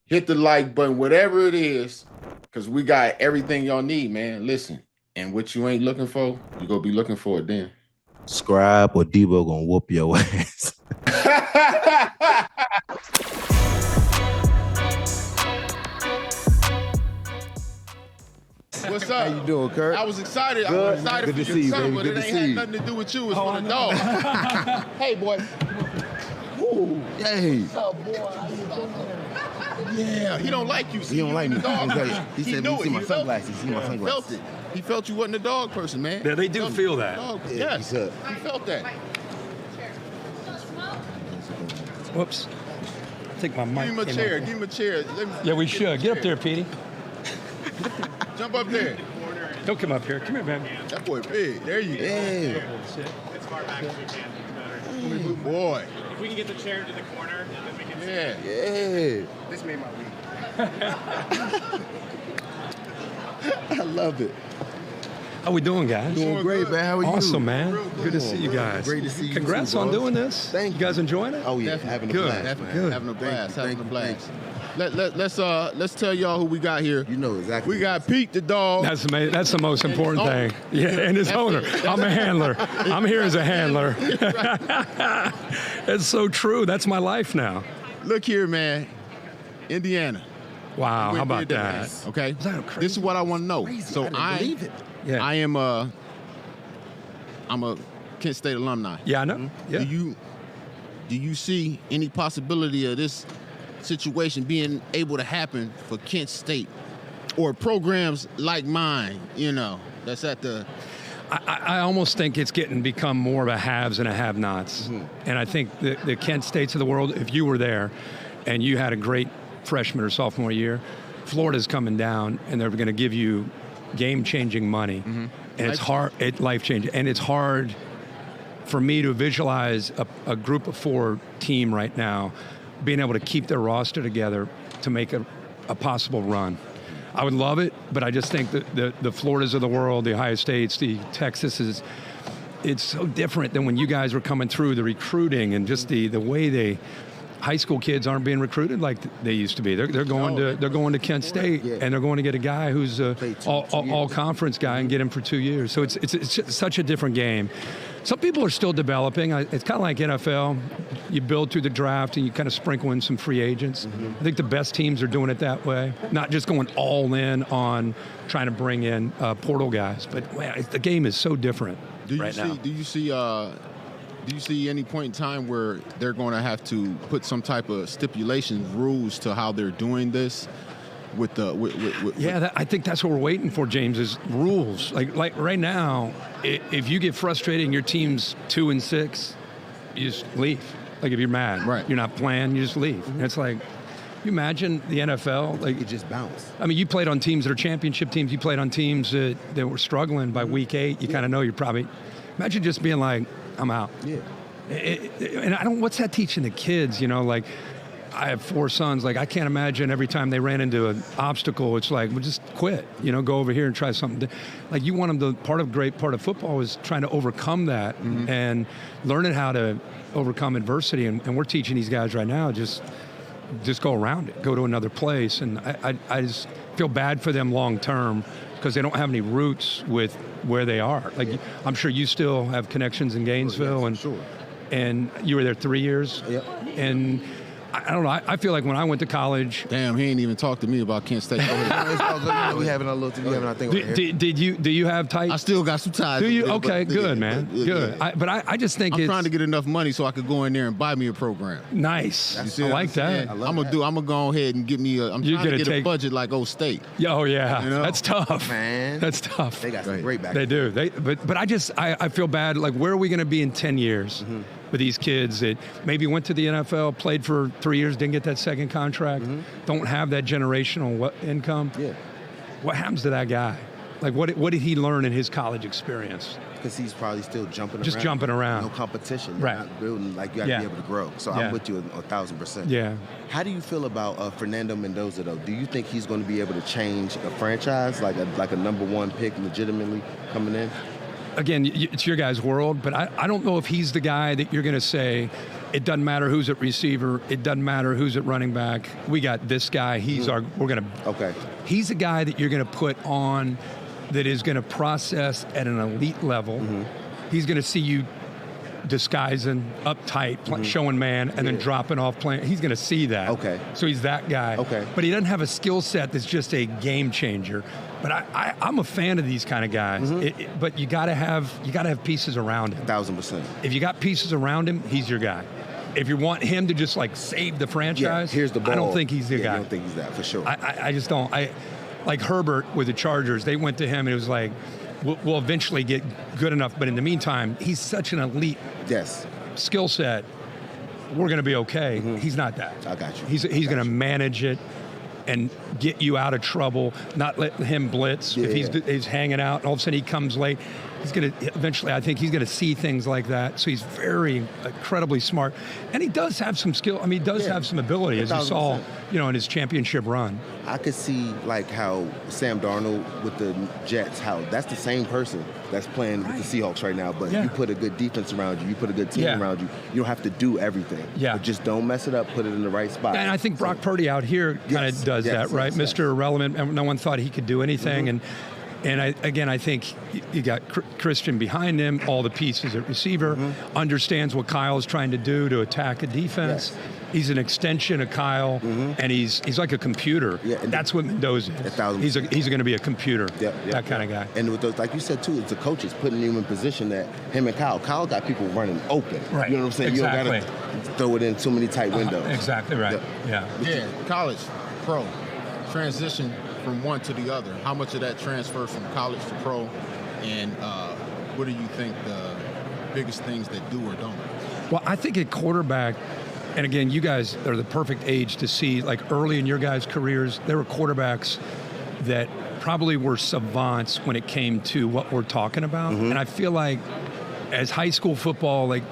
hit the like button, whatever it is, because we got everything y'all need, man. Listen, and what you ain't looking for, you gonna be looking for it then. Subscribe or Deebo gonna whoop your ass. What's up? How you doing, Kirk? I was excited. Good. I was excited Good for to see you, son, baby. but Good it to ain't see had you. nothing to do with you. It's for the dog. Hey, boy. Ooh. Hey. What's up, boy? Yeah, he don't like you. See, He don't like me. the dog. He said, knew "You it. see my He felt sunglasses. it. See my He felt sunglasses." it. He felt you wasn't a dog person, man. Yeah, they do Felt feel you. that. Dog. Yeah, Yes, he said. he felt that. Whoops. Take my mic. Give him a came chair. out. Give him a chair. Yeah, we should. Get up there, Petey. Jump up there. Don't come up here. Come here, man. That boy big. There you go. Yeah. It's far back as we can. Good boy. If we can get the chair to the corner, and then we can Yeah. Yeah. This made my week. I love it. How we doing, guys? Doing great, man. How are you? Awesome, man. Real Good to see you guys. Great to see you. Congrats too, on bro. doing this. Thank you. guys enjoying it? Oh yeah, Definitely. having a Good. blast, Definitely. man. Having a blast. Thank Having a you, blast. thank Let's tell y'all who we got here. You know exactly. We got Pete the dog. That's amazing. That's the most important owner. thing. Yeah, and his owner. I'm a handler. I'm here as a handler. It's so true. That's my life now. Look here, man. Indiana. Wow, We how about did that? Okay. that crazy? This is what I want to know. Crazy. So I didn't believe it. Yeah. I'm a Kent State alumni. Yeah, I know. Yeah. Do you see any possibility of this situation being able to happen for Kent State or programs like mine, that's at the I almost think it's become more of a haves and a have-nots. And I think the Kent States of the world, if you were there and you had a great freshman or sophomore year, Florida's coming down and they're going to give you game-changing money. And it's hard, life-changing. And it's hard for me to visualize a group of 4 team right now being able to keep their roster together to make a possible run. I would love it, but I just think that the Floridas of the world, the Ohio States, the Texases, it's so different than when you guys were coming through, the recruiting and just the way high school kids aren't being recruited like they used to be. They're going to Kent State, and they're going to get a guy who's a all conference guy and get him for 2 years. So it's just such a different game. Some people are still developing. It's kind of like NFL. You build through the draft and you kind of sprinkle in some free agents. I think the best teams are doing it that way, not just going all in on trying to bring in portal guys. But man, the game is so different right now. Do you see any point in time where they're going to have to put some type of stipulations, rules to how they're doing this? I think that's what we're waiting for, James, is rules. Like right now, if you get frustrated and your team's 2-6, you just leave. Like if you're mad, right, you're not playing, you just leave. And it's like, you imagine the NFL, like You just bounce. I mean, you played on teams that are championship teams. You played on teams that were struggling by week 8. You kind of know you're probably. Imagine just being like, I'm out. Yeah. And I don't. What's that teaching the kids? Like. I have 4 sons. Like, I can't imagine every time they ran into an obstacle, it's like, well, just quit, go over here and try something. Like, you want them great part of football is trying to overcome that and learning how to overcome adversity. And we're teaching these guys right now, just go around it, go to another place. And I just feel bad for them long term because they don't have any roots with where they are. Like, I'm sure you still have connections in Gainesville. And you were there 3 years. Yep. And I don't know. I feel like when I went to college. Damn, he ain't even talked to me about Kent State. It's all good. We having our little thing. We having our thing over here. Do you have tight? I still got some ties. Do you? with it, Okay, but- good, man. Good. Yeah. I just think I'm it's trying to get enough money so I could go in there and buy me a program. nice. You see I what like I'm that. saying? I'm gonna go ahead and get me I'm You're trying to gonna get a take- budget like Old State. Oh yeah, that's tough. Man. That's tough. They got some great back. They do. But I feel bad. Like, where are we going to be in 10 years with these kids that maybe went to the NFL, played for 3 years, didn't get that second contract, don't have that generational income? Yeah. What happens to that guy? Like, what did he learn in his college experience? Because he's probably still jumping Just around. jumping around. No competition. Right. Not building, like, you got to be able to grow. So Yeah. I'm with you 1,000%. Yeah. How do you feel about Fernando Mendoza, though? Do you think he's going to be able to change a franchise, like a number 1 pick legitimately coming in? Again, it's your guy's world, but I don't know if he's the guy that you're going to say, It doesn't matter who's at receiver. It doesn't matter who's at running back. We got this guy. He's Okay. He's a guy that you're going to put on that is going to process at an elite level. He's going to see you disguising, uptight, showing man, and then dropping off playing. He's going to see that. Okay. So he's that guy. Okay. But he doesn't have a skill set that's just a game changer. But I'm a fan of these kind of guys. But you got to have pieces around him. 1,000%. If you got pieces around him, he's your guy. If you want him to just like save the franchise, here's the ball. I don't think he's the guy. I don't think he's that for sure. I just don't. Like Herbert with the Chargers, they went to him and it was like, we'll eventually get good enough. But in the meantime, he's such an elite skill set. We're going to be okay. He's not that. I got you. He's going to manage it and get you out of trouble, not let him blitz. If he's hanging out and all of a sudden he comes late, he's going to eventually, I think he's going to see things like that. So he's very incredibly smart. And he does have some skill. I mean, he does have some ability, as you saw, in his championship run. I could see like how Sam Darnold with the Jets, how that's the same person that's playing with the Seahawks right now, but you put a good defense around you, you put a good team around you, you don't have to do everything. But just don't mess it up, put it in the right spot. And I think Brock Purdy out here kind of does that, right? Mr. Irrelevant, no one thought he could do anything. And I think you got Christian behind him, all the pieces at receiver, understands what Kyle's trying to do to attack a defense. He's an extension of Kyle, and he's like a computer. That's what Mendoza is. He's going to be a computer, that kind of guy. And with those, like you said too, it's the coaches putting him in position that him and Kyle got people running open. Right. You know what I'm saying? Exactly. You don't got to throw it in too many tight windows. Exactly right. Yeah, college, pro, transition from one to the other. How much of that transfer from college to pro, and what do you think the biggest things that do or don't? Well, I think at quarterback, and again, you guys are the perfect age to see, like early in your guys' careers, there were quarterbacks that probably were savants when it came to what we're talking about. And I feel like as high school football, like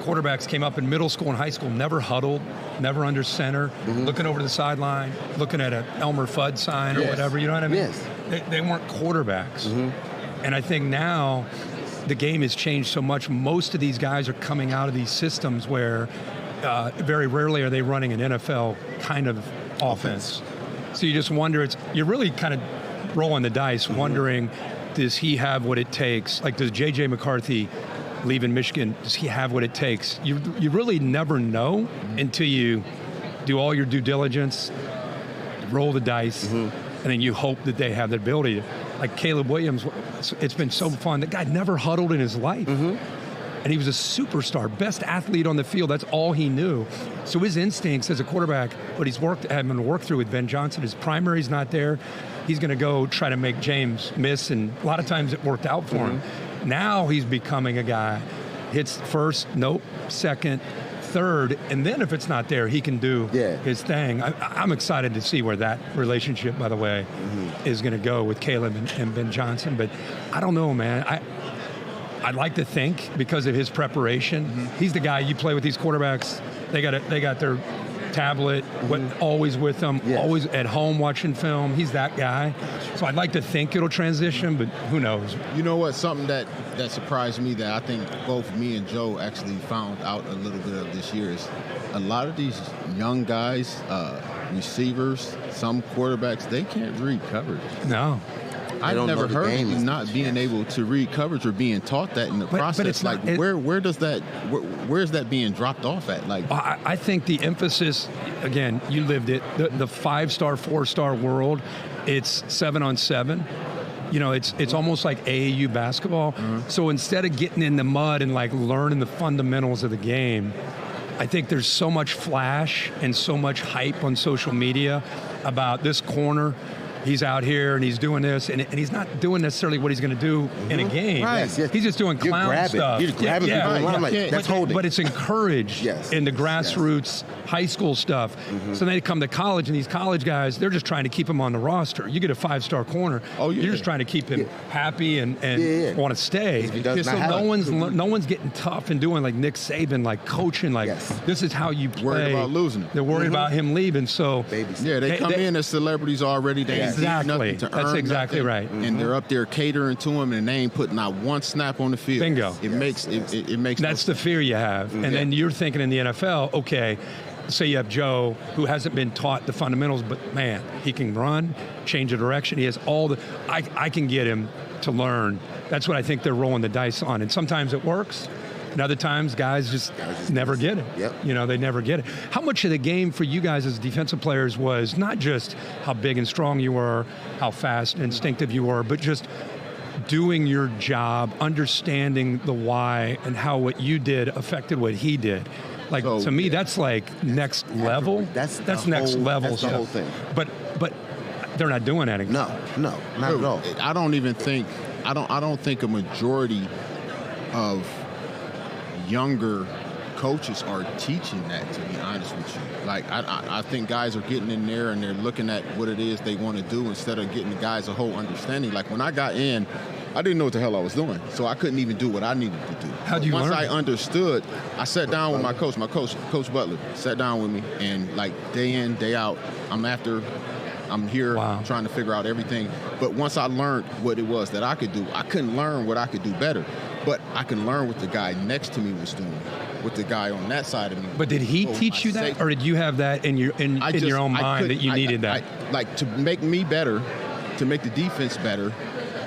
quarterbacks came up in middle school and high school, never huddled, never under center, looking over the sideline, looking at an Elmer Fudd sign or whatever, you know what I mean? They weren't quarterbacks. And I think now the game has changed so much. Most of these guys are coming out of these systems where very rarely are they running an NFL kind of offense. So you just wonder, you're really kind of rolling the dice, wondering, does he have what it takes? Like, does J.J. McCarthy leaving Michigan, does he have what it takes? You really never know until you do all your due diligence, roll the dice, and then you hope that they have the ability. Like Caleb Williams, it's been so fun. The guy never huddled in his life. And he was a superstar, best athlete on the field. That's all he knew. So his instincts as a quarterback, what he's having to work through with Ben Johnson, his primary's not there. He's going to go try to make James miss, and a lot of times it worked out for him. Now he's becoming a guy, hits first, nope, second, third, and then if it's not there, he can do his thing. I'm excited to see where that relationship, by the way, is going to go with Caleb and Ben Johnson. But I don't know, man. I'd like to think, because of his preparation, he's the guy you play with these quarterbacks. They got their tablet, always with them, always at home watching film. He's that guy. So I'd like to think it'll transition, but who knows? You know what? Something that surprised me that I think both me and Joe actually found out a little bit of this year is a lot of these young guys, receivers, some quarterbacks, they can't read coverage. No. I've never heard of you not being able to read coverage or being taught that in the process. But it's like, not, where's that being dropped off at? Like, I think the emphasis, again, you lived it, the 5-star, 4-star world, it's 7-on-7. You know, it's almost like AAU basketball. So instead of getting in the mud and like learning the fundamentals of the game, I think there's so much flash and so much hype on social media about this corner. He's out here and he's doing this, and he's not doing necessarily what he's going to do in a game. He's just doing clown stuff. You're just grabbing people in line, like, that's holding. But it's encouraged in the grassroots high school stuff. So they come to college, and these college guys, they're just trying to keep him on the roster. You get a 5-star corner, you're just trying to keep him happy and want to stay. So no one's getting tough and doing like Nick Saban, like coaching, like this is how you play. Worried about losing it. They're worried about him leaving. So they come in as celebrities already. They Exactly. That's exactly right. And they're up there catering to him, and they ain't putting not one snap on the field. Bingo. It makes That's the fear you have. And then you're thinking in the NFL, okay, say you have Joe, who hasn't been taught the fundamentals, but man, he can run, change the direction. He has all the, I can get him to learn. That's what I think they're rolling the dice on. And sometimes it works. And other times, guys just never get it. Yep. You know, they never get it. How much of the game for you guys as defensive players was not just how big and strong you were, how fast and instinctive you were, but just doing your job, understanding the why and how what you did affected what he did? Like, so, to me, that's like next level. That's next level That's the whole thing. But they're not doing that anymore. No, not at all. I don't think a majority of younger coaches are teaching that, to be honest with you. Like, I think guys are getting in there and they're looking at what it is they want to do instead of getting the guys a whole understanding. Like, when I got in, I didn't know what the hell I was doing, so I couldn't even do what I needed to do. How'd you learn? Once I understood, I sat down with my coach, Coach Butler, sat down with me, and like day in, day out, I'm here trying to figure out everything. But once I learned what it was that I could do, I couldn't learn what I could do better. But I can learn what the guy next to me was doing, what the guy on that side of me. But did he teach you that, or did you have that in your your own mind that you needed that? Like, to make me better, to make the defense better,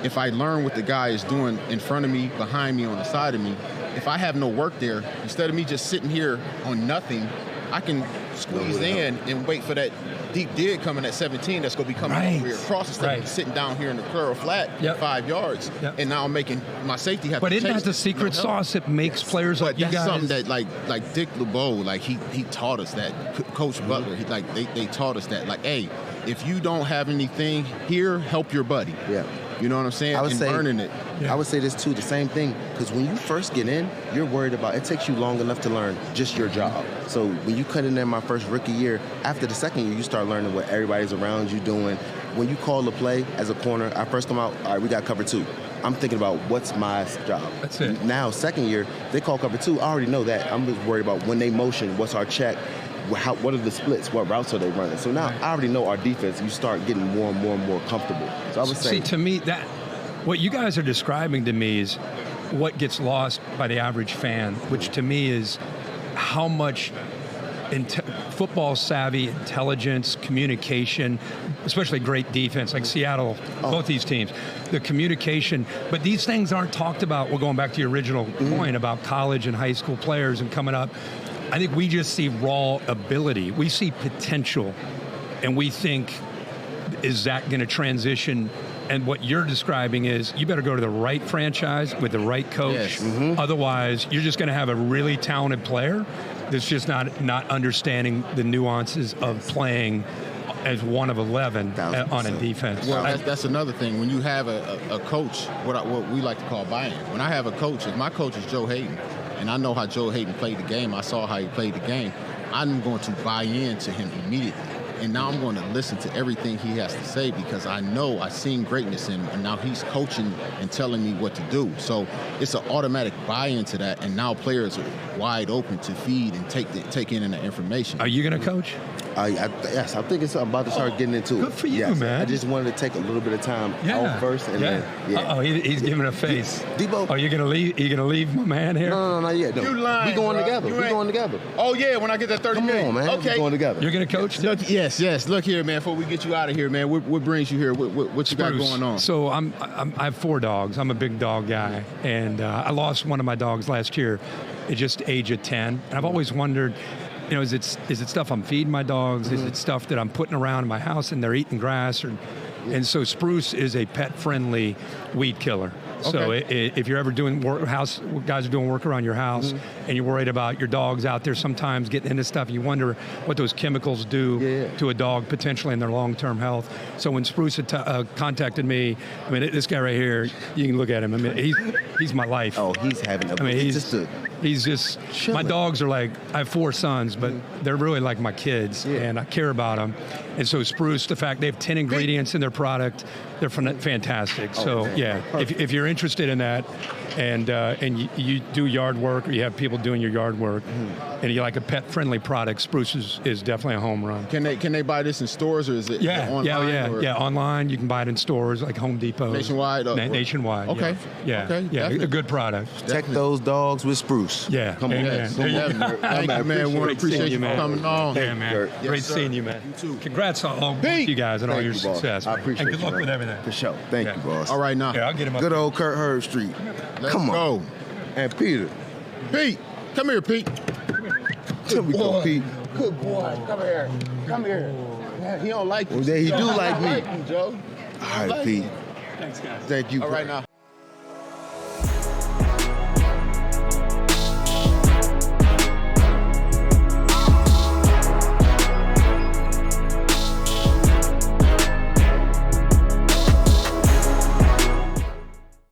if I learn what the guy is doing in front of me, behind me, on the side of me, if I have no work there, instead of me just sitting here on nothing, I can squeeze in and wait for that deep dig coming at 17 that's going to be coming over here across instead of sitting down here in the curl flat 5 yards. And now I'm making my safety have to chase. But isn't that the secret sauce that makes players like you guys? That's something that, like Dick LeBeau, like he taught us that. Coach Butler, they taught us that. Like, hey, if you don't have anything here, help your buddy. Yeah. You know what I'm saying? Learning it. Yeah. I would say this too, the same thing, because when you first get in, you're worried about, it takes you long enough to learn just your job. So when you cut in there my first rookie year, after the second year, you start learning what everybody's around you doing. When you call the play as a corner, I first come out, all right, we got cover 2. I'm thinking about what's my job. That's it. Now, second year, they call cover 2. I already know that. I'm just worried about when they motion, what's our check, what are the splits, what routes are they running. So now I already know our defense. You start getting more and more and more comfortable. So I would say, to me, that what you guys are describing to me is what gets lost by the average fan, which to me is how much football savvy, intelligence, communication, especially great defense like Seattle, both these teams, the communication, but these things aren't talked about. We're going back to your original point about college and high school players and coming up. I think we just see raw ability. We see potential, and we think, is that going to transition? And what you're describing is you better go to the right franchise with the right coach. Yes. Otherwise, you're just going to have a really talented player that's just not understanding the nuances of playing as one of 11 on a defense. Well, that's another thing. When you have a coach, what we like to call buy-in. When I have a coach, if my coach is Joe Haden, and I know how Joe Haden played the game, I saw how he played the game, I'm going to buy into him immediately. And now I'm going to listen to everything he has to say because I know I've seen greatness in him, and now he's coaching and telling me what to do. So it's an automatic buy-in to that, and now players are wide open to feed and take in that information. Are you going to coach? Yes, I think it's about to start getting into it. Good for you, man. I just wanted to take a little bit of time out first, and then he's giving a face. Deebo, are you gonna leave? Are you gonna leave my man here? No, not yet. No. You lying? We going together. We going together. Oh yeah, when I get that 30 Come million. on, man. Okay, we going together. You're gonna coach? Yes. Look here, man. Before we get you out of here, man, what brings you here? What you got going on? So I have 4 dogs. I'm a big dog guy, and I lost one of my dogs last year at just age of 10. And I've always wondered, you know, is it stuff I'm feeding my dogs? Is it stuff that I'm putting around in my house and they're eating grass? And so Spruce is a pet-friendly weed killer. So if you're ever doing guys are doing work around your house, and you're worried about your dogs out there sometimes getting into stuff, you wonder what those chemicals do to a dog potentially in their long-term health. So when Spruce contacted me, I mean, this guy right here, you can look at him. I mean, he's my life. Oh, he's having a. He's just, my dogs are like, I have 4 sons, but they're really like my kids, and I care about them. And so Spruce, the fact they have 10 ingredients in their product, they're fantastic. So yeah, if you're interested in that, and you do yard work, or you have people doing your yard work, and you like a pet-friendly product, Spruce is definitely a home run. Can they buy this in stores, or is it online? Yeah, online. You can buy it in stores like Home Depot. Nationwide? Nationwide. Okay. Yeah. Okay, Yeah. definitely. A good product. Protect those dogs with Spruce. Yeah. Come on. Yes. There you go. Thank you, man. Want to appreciate you man. coming on. Yeah, man. Kirk. Great Yes, sir. seeing you, man. You too. Congrats on all Pete. you guys and all Thank your you, boss. success. I man. appreciate And good you, luck man. with everything. For sure. Thank Yeah. you, boss. All right, now. Yeah, I'll get him up. Good old Kirk Herbstreit. Let's Come on. go. And Peter. Pete, come here, Pete. Here we go, Pete. Good boy. Come here. Come here. Yeah, he don't like you. Well, yeah, he do like me. Joe. All right, Pete. Thanks, guys. Thank you. All right, now.